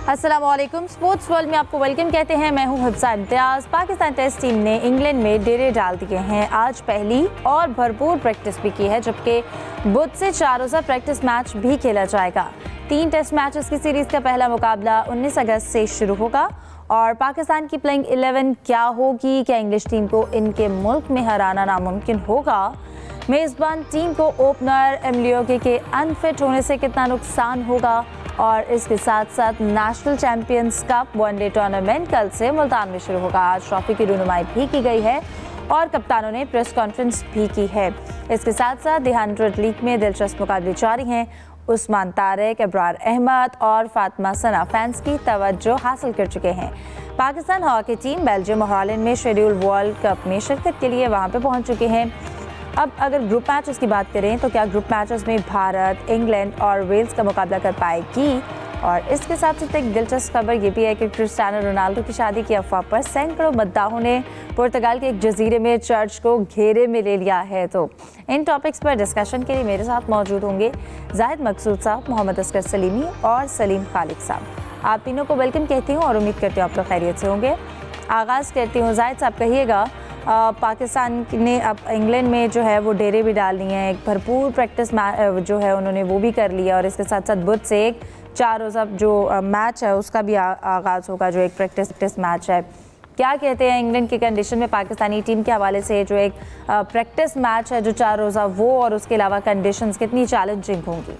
अस्सलामुअलैकुम। Sports world में आपको वेलकम कहते हैं। मैं हूं हिफ्सा इम्तियाज। पाकिस्तान टेस्ट टीम ने इंग्लैंड में डेरे डाल दिए हैं। आज पहली और भरपूर प्रैक्टिस भी की है, जबकि बुध से 4 रोज़ा प्रैक्टिस मैच भी खेला जाएगा। 3 टेस्ट मैचेस की सीरीज का पहला मुकाबला 19 अगस्त से शुरू होगा। और पाकिस्तान की प्लेइंग 11 क्या होगी? क्या इंग्लिश टीम को इनके मुल्क में हराना नामुमकिन होगा? मेज़बान टीम को ओपनर एमलियोके के अनफिट होने से कितना नुकसान होगा? और इसके साथ साथ national champions cup one day tournament कल से मुल्तान में शुरू होगा। आज ट्रॉफी की रुनुमाई भी की गई है और कप्तानों ने प्रेस कॉन्फ्रेंस भी की है। इसके साथ साथ दी 100 लीग में दिलचस्प मुकाबले जारी हैं। उस्मान तारिक, अब्रार अहमद और फातिमा सना फैंस की तवज्जो हासिल कर चुके हैं। पाकिस्तान हॉकी टीम बेल्जियम और हॉलैंड में शेड्यूल वर्ल्ड कप में शिरकत के लिए वहां पर पहुंच चुके हैं। अब अगर ग्रुप मैचेस की बात करें तो क्या ग्रुप मैचेस में भारत, इंग्लैंड और वेल्स का मुकाबला कर पाएगी? और इसके साथ साथ एक दिलचस्प खबर ये भी है कि क्रिस्टियानो रोनाल्डो की शादी की अफवाह पर सैकड़ों मद्दाहों ने पुर्तगाल के एक जजीरे में चर्च को घेरे में ले लिया है। तो इन टॉपिक्स पर डिस्कशन के लिए मेरे साथ मौजूद होंगे जाहिद मकसूद साहब, मोहम्मद अस्कर सलीमी और सलीम खालिक साहब। आप तीनों को वेलकम कहती हूँ और उम्मीद करती हूँ आप लोग खैरियत से होंगे। आगाज़ करती हूँ, जाहिद साहब कहिएगा, पाकिस्तान ने अब इंग्लैंड में जो है वो डेरे भी डाल दिए हैं। एक भरपूर प्रैक्टिस जो है उन्होंने वो भी कर लिया और इसके साथ साथ बुध से एक 4 रोज़ा जो मैच है उसका भी आगाज़ होगा, जो एक प्रैक्टिस मैच है। क्या कहते हैं इंग्लैंड की कंडीशन में पाकिस्तानी टीम के हवाले से जो एक प्रैक्टिस मैच है जो 4 रोज़ा, वो और उसके अलावा कंडीशंस कितनी चैलेंजिंग होंगी?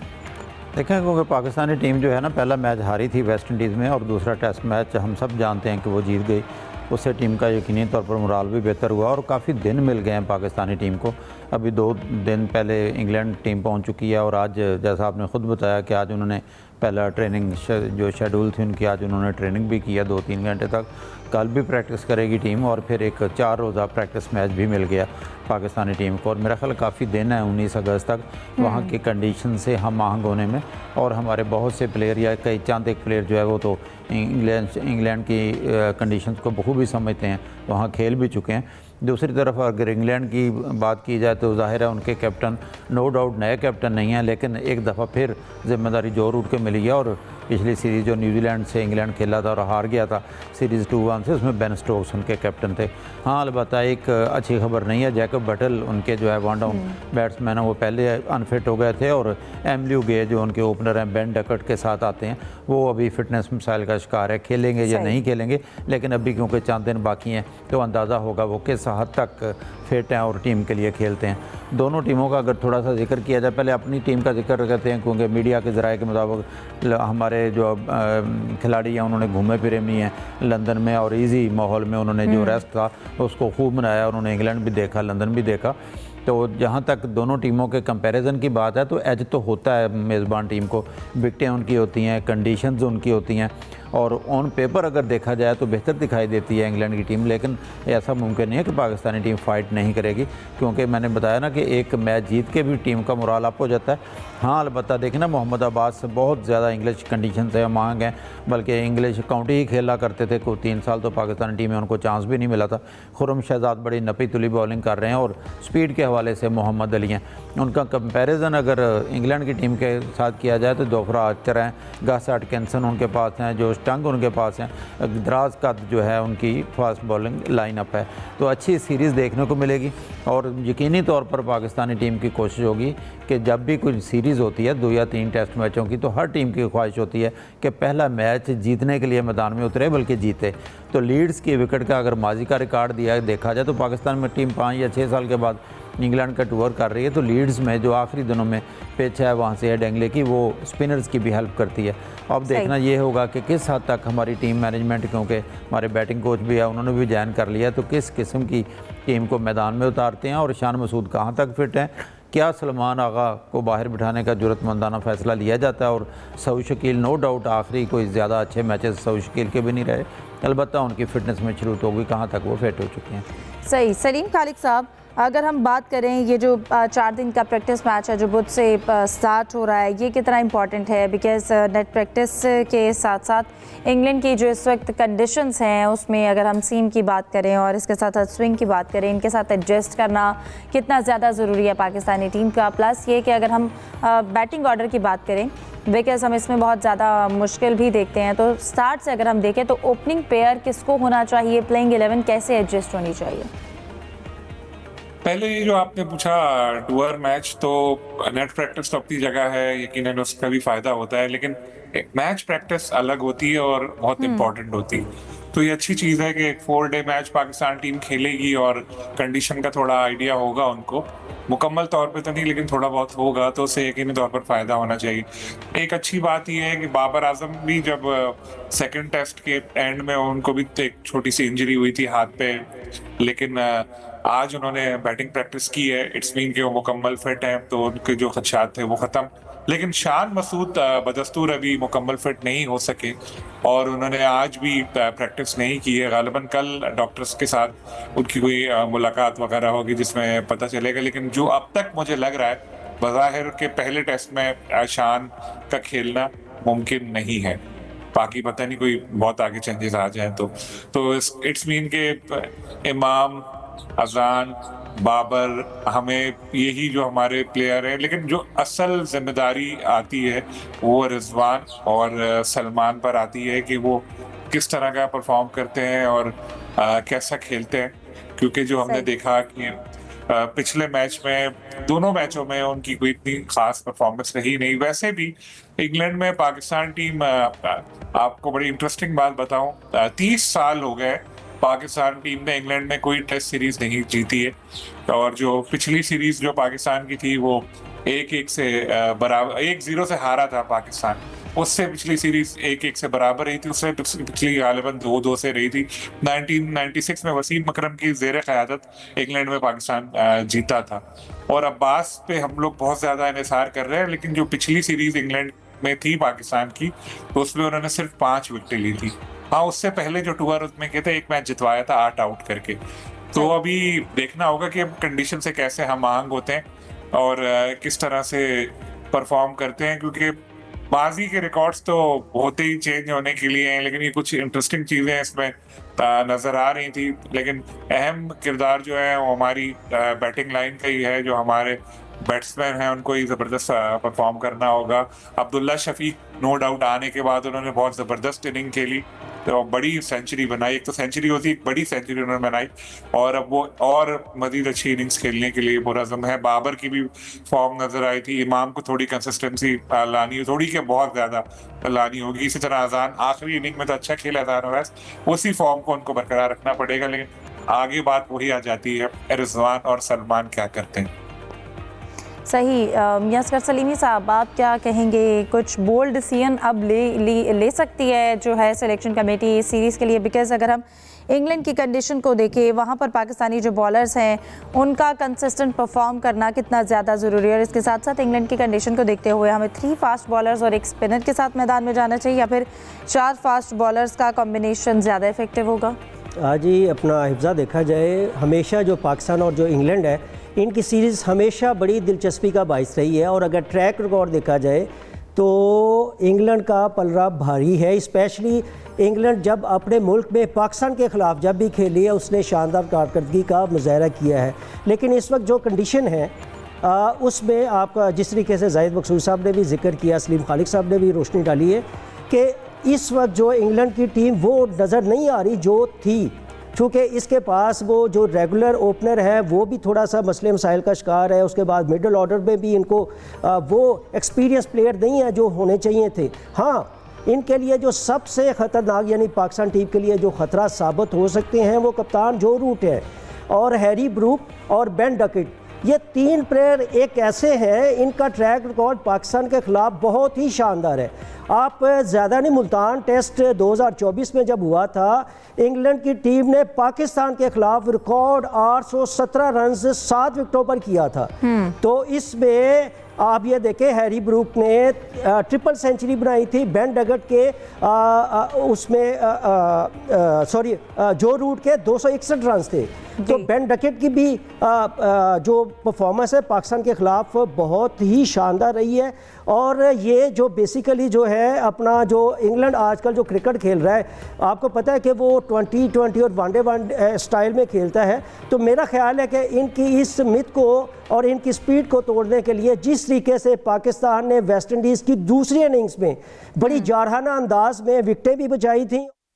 देखें, क्योंकि पाकिस्तानी टीम जो है ना, पहला मैच हारी थी वेस्ट इंडीज़ में और दूसरा टेस्ट मैच हम सब जानते हैं कि वो जीत गई। उससे टीम का यकीनी तौर पर मोराल भी बेहतर हुआ और काफ़ी दिन मिल गए हैं पाकिस्तानी टीम को। अभी 2 दिन पहले इंग्लैंड टीम पहुंच चुकी है और आज जैसा आपने ख़ुद बताया कि आज उन्होंने पहला ट्रेनिंग जो शेड्यूल थी उनकी, आज उन्होंने ट्रेनिंग भी किया 2-3 घंटे तक। कल भी प्रैक्टिस करेगी टीम और फिर एक 4 रोज़ा प्रैक्टिस मैच भी मिल गया पाकिस्तानी टीम को। और मेरा ख्याल काफ़ी दिन है 19 अगस्त तक वहाँ की कंडीशन से हम आहंग होने में। और हमारे बहुत से प्लेयर या कई चंद एक प्लेयर जो है वो तो इंग्लैंड की कंडीशंस को बखूबी समझते हैं, वहाँ खेल भी चुके हैं। दूसरी तरफ अगर इंग्लैंड की बात की जाए तो ज़ाहिर है उनके कैप्टन नो डाउट नए कैप्टन नहीं हैं, लेकिन एक दफ़ा फिर जिम्मेदारी जोर उठ के मिली है। और पिछली सीरीज़ जो न्यूजीलैंड से इंग्लैंड खेला था और हार गया था सीरीज़ 2-1 से, उसमें बेन स्टोक्स उनके कैप्टन थे। हाँ, अलबत्ता एक अच्छी खबर नहीं है, जैकब बटल उनके जो है वन डाउन बैट्समैन है वो पहले अनफिट हो गए थे और एमल्यू गे जो उनके ओपनर हैं बेन डकट के साथ आते हैं, वो अभी फिटनेस मसाइल का शिकार है। खेलेंगे या नहीं खेलेंगे, लेकिन अभी क्योंकि चंद दिन बाकी हैं तो अंदाज़ा होगा वो किस हद तक फिट हैं और टीम के लिए खेलते हैं। दोनों टीमों का अगर थोड़ा सा जिक्र किया जाए, पहले अपनी टीम का जिक्र करते हैं, क्योंकि मीडिया के ज़राए के मुताबिक हमारे जो खिलाड़ी हैं उन्होंने घूमे फिरे भी हैं लंदन में और इजी माहौल में उन्होंने जो रेस्ट था उसको खूब मनाया। उन्होंने इंग्लैंड भी देखा, लंदन भी देखा। तो जहाँ तक दोनों टीमों के कंपैरिजन की बात है तो एज तो होता है मेज़बान टीम को, विकटें उनकी होती हैं, कंडीशंस उनकी होती हैं और ऑन पेपर अगर देखा जाए तो बेहतर दिखाई देती है इंग्लैंड की टीम। लेकिन ऐसा मुमकिन नहीं है कि पाकिस्तानी टीम फाइट नहीं करेगी, क्योंकि मैंने बताया ना कि एक मैच जीत के भी टीम का मोराल अप हो जाता है। हाँ, अलबत्ता देखें ना, मोहम्मद अब्बास बहुत ज़्यादा इंग्लिश कंडीशन से मांग हैं, बल्कि इंग्लिश काउंटी ही खेला करते थे। कोई 3 साल तो पाकिस्तानी टीम में उनको चांस भी नहीं मिला था। खुर्रम शहजाद बड़ी नपी तुली बॉलिंग कर रहे हैं और स्पीड के हवाले से मोहम्मद अली हैं। उनका कंपैरिजन अगर इंग्लैंड की टीम के साथ किया जाए तो जोफ्रा आर्चर हैं, गस एटकिंसन उनके पास हैं, जो स्टंग उनके पास हैं, दराज कद जो है उनकी फास्ट बॉलिंग लाइनअप है। तो अच्छी सीरीज़ देखने को मिलेगी और यकीनी तौर पर पाकिस्तानी टीम की कोशिश होगी कि जब भी कोई सीरीज़ होती है 2 या 3 टेस्ट मैचों की, तो हर टीम की ख्वाहिश होती है कि पहला मैच जीतने के लिए मैदान में उतरे, बल्कि जीते। तो लीड्स की विकेट का अगर माजी का रिकॉर्ड दिया देखा जाए तो पाकिस्तान में टीम 5 या 6 साल के बाद इंग्लैंड का टूर कर रही है। तो लीड्स में जो आखिरी दिनों में पिच है वहाँ से डेंगले की, वो स्पिनर्स की भी हेल्प करती है। अब देखना ये होगा कि किस हद तक हमारी टीम मैनेजमेंट, क्योंकि हमारे बैटिंग कोच भी है उन्होंने भी ज्वाइन कर लिया, तो किस किस्म की टीम को मैदान में उतारते हैं और शान मसूद कहाँ तक फिट हैं। क्या सलमान आगा को बाहर बिठाने का जुरतमंदाना फ़ैसला लिया जाता है? और सऊद शकील नो डाउट आखिरी कोई ज़्यादा अच्छे मैचेस सऊद शकील के भी नहीं रहे, अलबत्ता उनकी फ़िटनेस में शुरू होगी, कहाँ तक वो फिट हो चुके हैं। सही। सलीम खालिक साहब, अगर हम बात करें ये जो 4 दिन का प्रैक्टिस मैच है जो बुध से स्टार्ट हो रहा है, ये कितना इम्पॉर्टेंट है? बिकॉज नेट प्रैक्टिस के साथ साथ इंग्लैंड की जो इस वक्त कंडीशंस हैं उसमें अगर हम सीम की बात करें और इसके साथ साथ स्विंग की बात करें, इनके साथ एडजस्ट करना कितना ज़्यादा ज़रूरी है पाकिस्तानी टीम का। प्लस ये कि अगर हम बैटिंग ऑर्डर की बात करें, बिकॉज हम इसमें बहुत ज़्यादा मुश्किल भी देखते हैं, तो स्टार्ट से अगर हम देखें तो ओपनिंग पेयर किसको होना चाहिए, प्लेइंग 11 कैसे एडजस्ट होनी चाहिए? पहले ये जो आपने पूछा टूर मैच, तो नेट प्रैक्टिस तो अपनी जगह है, यकीनन उसका भी फायदा होता है, लेकिन एक मैच प्रैक्टिस अलग होती है और बहुत इंपॉर्टेंट होती है। तो ये अच्छी चीज़ है कि एक 4 डे मैच पाकिस्तान टीम खेलेगी और कंडीशन का थोड़ा आइडिया होगा उनको, मुकम्मल तौर पे तो नहीं लेकिन थोड़ा बहुत होगा, तो उससे यकीनी तौर पर फायदा होना चाहिए। एक अच्छी बात यह है कि बाबर आजम भी जब सेकंड टेस्ट के एंड में उनको भी एक छोटी सी इंजरी हुई थी हाथ पे, लेकिन आज उन्होंने बैटिंग प्रैक्टिस की है। इट्स मीन कि वो मुकम्मल फिट हैं, तो उनके जो खदशात थे वो ख़त्म। लेकिन शान मसूद बदस्तूर अभी मुकम्मल फिट नहीं हो सके और उन्होंने आज भी प्रैक्टिस नहीं की है। गालिबन कल डॉक्टर्स के साथ उनकी कोई मुलाकात वगैरह होगी जिसमें पता चलेगा, लेकिन जो अब तक मुझे लग रहा है बज़ाहिर के पहले टेस्ट में शान का खेलना मुमकिन नहीं है। बाकी पता नहीं कोई बहुत आगे चेंजेस आ जाए तो इट्स मीन के इमाम, अजान, बाबर, हमें यही जो हमारे प्लेयर हैं, लेकिन जो असल जिम्मेदारी आती है वो रिजवान और सलमान पर आती है कि वो किस तरह का परफॉर्म करते हैं और कैसा खेलते हैं। क्योंकि जो हमने देखा कि पिछले मैच में, दोनों मैचों में उनकी कोई इतनी खास परफॉर्मेंस रही नहीं। वैसे भी इंग्लैंड में पाकिस्तान टीम, आपको बड़ी इंटरेस्टिंग बात बताऊं, 30 साल हो गए पाकिस्तान टीम ने इंग्लैंड में कोई टेस्ट सीरीज नहीं जीती है। और जो पिछली सीरीज जो पाकिस्तान की थी वो 1-1 से बराबर 1-0 से हारा था पाकिस्तान। उससे पिछली सीरीज 1-1 से बराबर रही थी, उससे पिछली गालिबन 2-2 से रही थी। 1996 में वसीम अकरम की ज़ेर क़यादत इंग्लैंड में पाकिस्तान जीता था। और अब्बास पे हम लोग बहुत ज़्यादा इन्हिसार कर रहे हैं, लेकिन जो पिछली सीरीज इंग्लैंड में थी पाकिस्तान की, तो उसमें उन्होंने सिर्फ 5 विकेटें ली थी। हाँ, उससे पहले जो टूर उसमें कहते एक मैच जितवाया था 8 आउट करके। तो अभी देखना होगा कि अब कंडीशन से कैसे हम आहंग होते हैं और किस तरह से परफॉर्म करते हैं, क्योंकि माजी के रिकॉर्ड्स तो होते ही चेंज होने के लिए हैं, लेकिन ये कुछ इंटरेस्टिंग चीज़ें इसमें नज़र आ रही थी। लेकिन अहम किरदार जो है वो हमारी बैटिंग लाइन का ही है। जो हमारे बैट्समैन हैं उनको ही ज़बरदस्त परफॉर्म करना होगा। अब्दुल्ला शफीक नो डाउट आने के बाद उन्होंने बहुत ज़बरदस्त इनिंग खेली, तो बड़ी सेंचुरी बनाई। एक तो सेंचुरी होती है, एक बड़ी सेंचुरी उन्होंने बनाई, और अब वो और मजीद अच्छी इनिंग्स खेलने के लिए पुरज़्म है। बाबर की भी फॉर्म नज़र आई थी। इमाम को थोड़ी कंसिस्टेंसी लानी, थोड़ी के बहुत ज़्यादा लानी होगी। इसी तरह अजान आखिरी इनिंग में तो अच्छा खेला अजान अवैस, उसी फॉर्म को उनको बरकरार रखना पड़ेगा। लेकिन आगे बात वही आ जाती है, रिजवान और सलमान क्या करते हैं। सही। असगर सलीमी साहब, आप क्या कहेंगे? कुछ बोल्ड डिसीजन अब ले सकती है जो है सिलेक्शन कमेटी इस सीरीज़ के लिए? बिकॉज अगर हम इंग्लैंड की कंडीशन को देखें, वहाँ पर पाकिस्तानी जो बॉलर्स हैं उनका कंसिस्टेंट परफॉर्म करना कितना ज़्यादा ज़रूरी है, और इसके साथ साथ इंग्लैंड की कंडीशन को देखते हुए हमें 3 फास्ट बॉलर्स और एक स्पिनर के साथ मैदान में जाना चाहिए, या फिर 4 फास्ट बॉलर्स का कॉम्बिनेशन ज़्यादा इफेक्टिव होगा? आज ही अपना हिफ्ज़ा देखा जाए, हमेशा जो पाकिस्तान और जो इंग्लैंड है इनकी सीरीज़ हमेशा बड़ी दिलचस्पी का बाइस रही है। और अगर ट्रैक रिकॉर्ड देखा जाए तो इंग्लैंड का पलड़ा भारी है। स्पेशली इंग्लैंड जब अपने मुल्क में पाकिस्तान के ख़िलाफ़ जब भी खेली है उसने शानदार कारकर्दगी का मुज़ाहरा किया है। लेकिन इस वक्त जो कंडीशन है उसमें आपका, जिस तरीके से जाहिद मकसूद साहब ने भी जिक्र किया, सलीम खालिक साहब ने भी रोशनी डाली है कि इस वक्त जो इंग्लैंड की टीम वो नज़र नहीं आ रही जो थी, चूँकि इसके पास वो जो रेगुलर ओपनर है वो भी थोड़ा सा मसले मसाइल का शिकार है। उसके बाद मिडल ऑर्डर में भी इनको वो एक्सपीरियंस प्लेयर नहीं है जो होने चाहिए थे। हाँ, इनके लिए जो सबसे ख़तरनाक, यानी पाकिस्तान टीम के लिए जो ख़तरा साबित हो सकते हैं, वो कप्तान जो रूट है और हैरी ब्रूक और बेन डकेट। ये 3 प्लेयर एक ऐसे हैं, इनका ट्रैक रिकॉर्ड पाकिस्तान के ख़िलाफ़ बहुत ही शानदार है। आप ज़्यादा नहीं, मुल्तान टेस्ट 2024 में जब हुआ था, इंग्लैंड की टीम ने पाकिस्तान के ख़िलाफ़ रिकॉर्ड 817 रन 7 विकेटों पर किया था। तो इसमें आप ये देखें हैरी ब्रूक ने ट्रिपल सेंचुरी बनाई थी, बेन डगट के उसमें सॉरी जो रूट के 261 रन थे। तो बेन डगट की भी जो परफॉर्मेंस है पाकिस्तान के ख़िलाफ़ बहुत ही शानदार रही है। और ये जो बेसिकली जो है अपना जो इंग्लैंड आजकल जो क्रिकेट खेल रहा है, आपको पता है कि वो 20-20 और वनडे स्टाइल में खेलता है। तो मेरा ख्याल है कि इनकी इस मिथ को और इनकी स्पीड को तोड़ने के लिए जिस तरीके से पाकिस्तान ने वेस्ट इंडीज़ की दूसरी इनिंग्स में बड़ी जारहाना अंदाज में विकेटें भी बचाई थी।